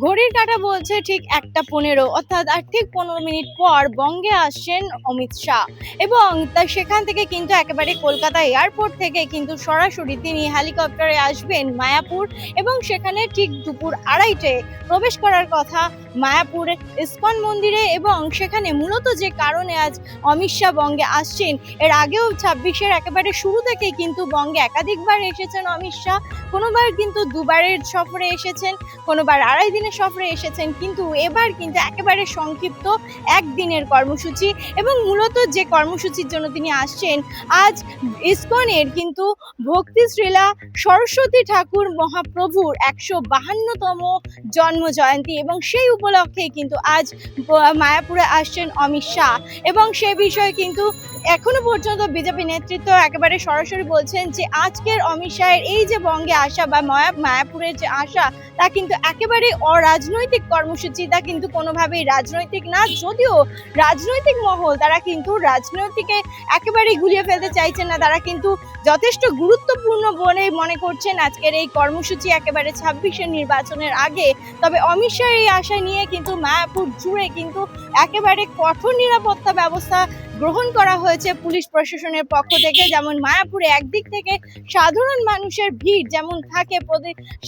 ঘড়ির কাঁটা বলছে ঠিক 1টা 15, অর্থাৎ আর ঠিক 15 মিনিট পর বঙ্গে আসছেন অমিত শাহ। এবং সেখান থেকে কিন্তু একেবারে কলকাতা এয়ারপোর্ট থেকে কিন্তু সরাসরি তিনি হেলিকপ্টারে আসবেন মায়াপুর, এবং সেখানে ঠিক দুপুর 2:30টায় প্রবেশ করার কথা মায়াপুরে ইসকন মন্দিরে। এবং সেখানে মূলত যে কারণে আজ অমিত শাহ বঙ্গে আসছেন, এর আগেও 26-এর একেবারে শুরু থেকে কিন্তু বঙ্গে একাধিকবার এসেছেন অমিত শাহ। কোনোবার কিন্তু দুবারের সফরে এসেছেন, কোনোবার 2.5 দিনের সফরে এসেছেন, কিন্তু এবার কিন্তু একেবারে সংক্ষিপ্ত একদিনের কর্মসূচি। এবং মূলত যে কর্মসূচির জন্য তিনি আসছেন, আজ ইসকনের কিন্তু ভক্তি শ্রীলা সরস্বতী ঠাকুর মহাপ্রভুর 152তম জন্ম জয়ন্তী, এবং সেই উপলক্ষে কিন্তু আজ মায়াপুরে আসছেন অমিত শাহ। এবং সে বিষয়ে কিন্তু এখনো পর্যন্ত বিজেপি নেতৃত্ব একেবারে সরাসরি বলছেন যে আজকের অমিত শাহের এই যে বঙ্গে আসা বা মায়াপুরের যে আসা, তা কিন্তু একেবারে অরাজনৈতিক কর্মসূচি, তা কিন্তু কোনোভাবেই রাজনৈতিক না। যদিও রাজনৈতিক মহল তারা কিন্তু রাজনৈতিকে একেবারেই গুলিয়ে ফেলতে চাইছেন না, তারা কিন্তু যথেষ্ট গুরুত্বপূর্ণ বলে মনে করছেন আজকের এই কর্মসূচি একেবারে 26-এর নির্বাচনের আগে। তবে অমিত শাহের এই আশা নিয়ে কিন্তু মায়াপুর জুড়ে কিন্তু একেবারে কঠোর নিরাপত্তা ব্যবস্থা গ্রহণ করা হয়েছে পুলিশ প্রশাসনের পক্ষ থেকে। যেমন মায়াপুরে একদিক থেকে সাধারণ মানুষের ভিড় যেমন থাকে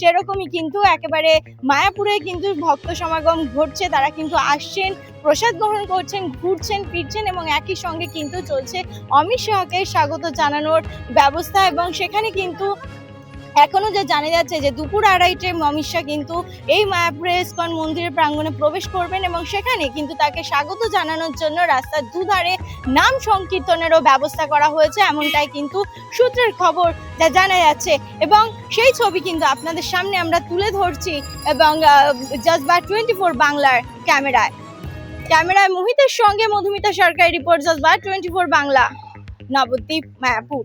সেরকমই কিন্তু একেবারে মায়াপুরে কিন্তু ভক্ত সমাগম ঘটছে, তারা কিন্তু আসছেন, প্রসাদ গ্রহণ করছেন, ঘুরছেন ফিরছেন, এবং একই সঙ্গে কিন্তু চলছে অমিত শাহকে স্বাগত জানানোর ব্যবস্থা। এবং সেখানে কিন্তু এখনো যা জানা যাচ্ছে যে দুপুর 2:30টায় অমিত শাহ কিন্তু এই মায়াপুরে ইসকন মন্দিরের প্রাঙ্গণে প্রবেশ করবেন, এবং সেখানে কিন্তু তাকে স্বাগত জানানোর জন্য রাস্তার দুধারে নাম সংকীর্তনেরও ব্যবস্থা করা হয়েছে, এমনটাই কিন্তু সূত্রের খবর যা জানা যাচ্ছে। এবং সেই ছবি কিন্তু আপনাদের সামনে আমরা তুলে ধরছি, এবং জজবার 24 বাংলার ক্যামেরায় মোহিতের সঙ্গে মধুমিতা সরকারি রিপোর্ট, জজবার 24 বাংলা, নবদ্বীপ, মায়াপুর।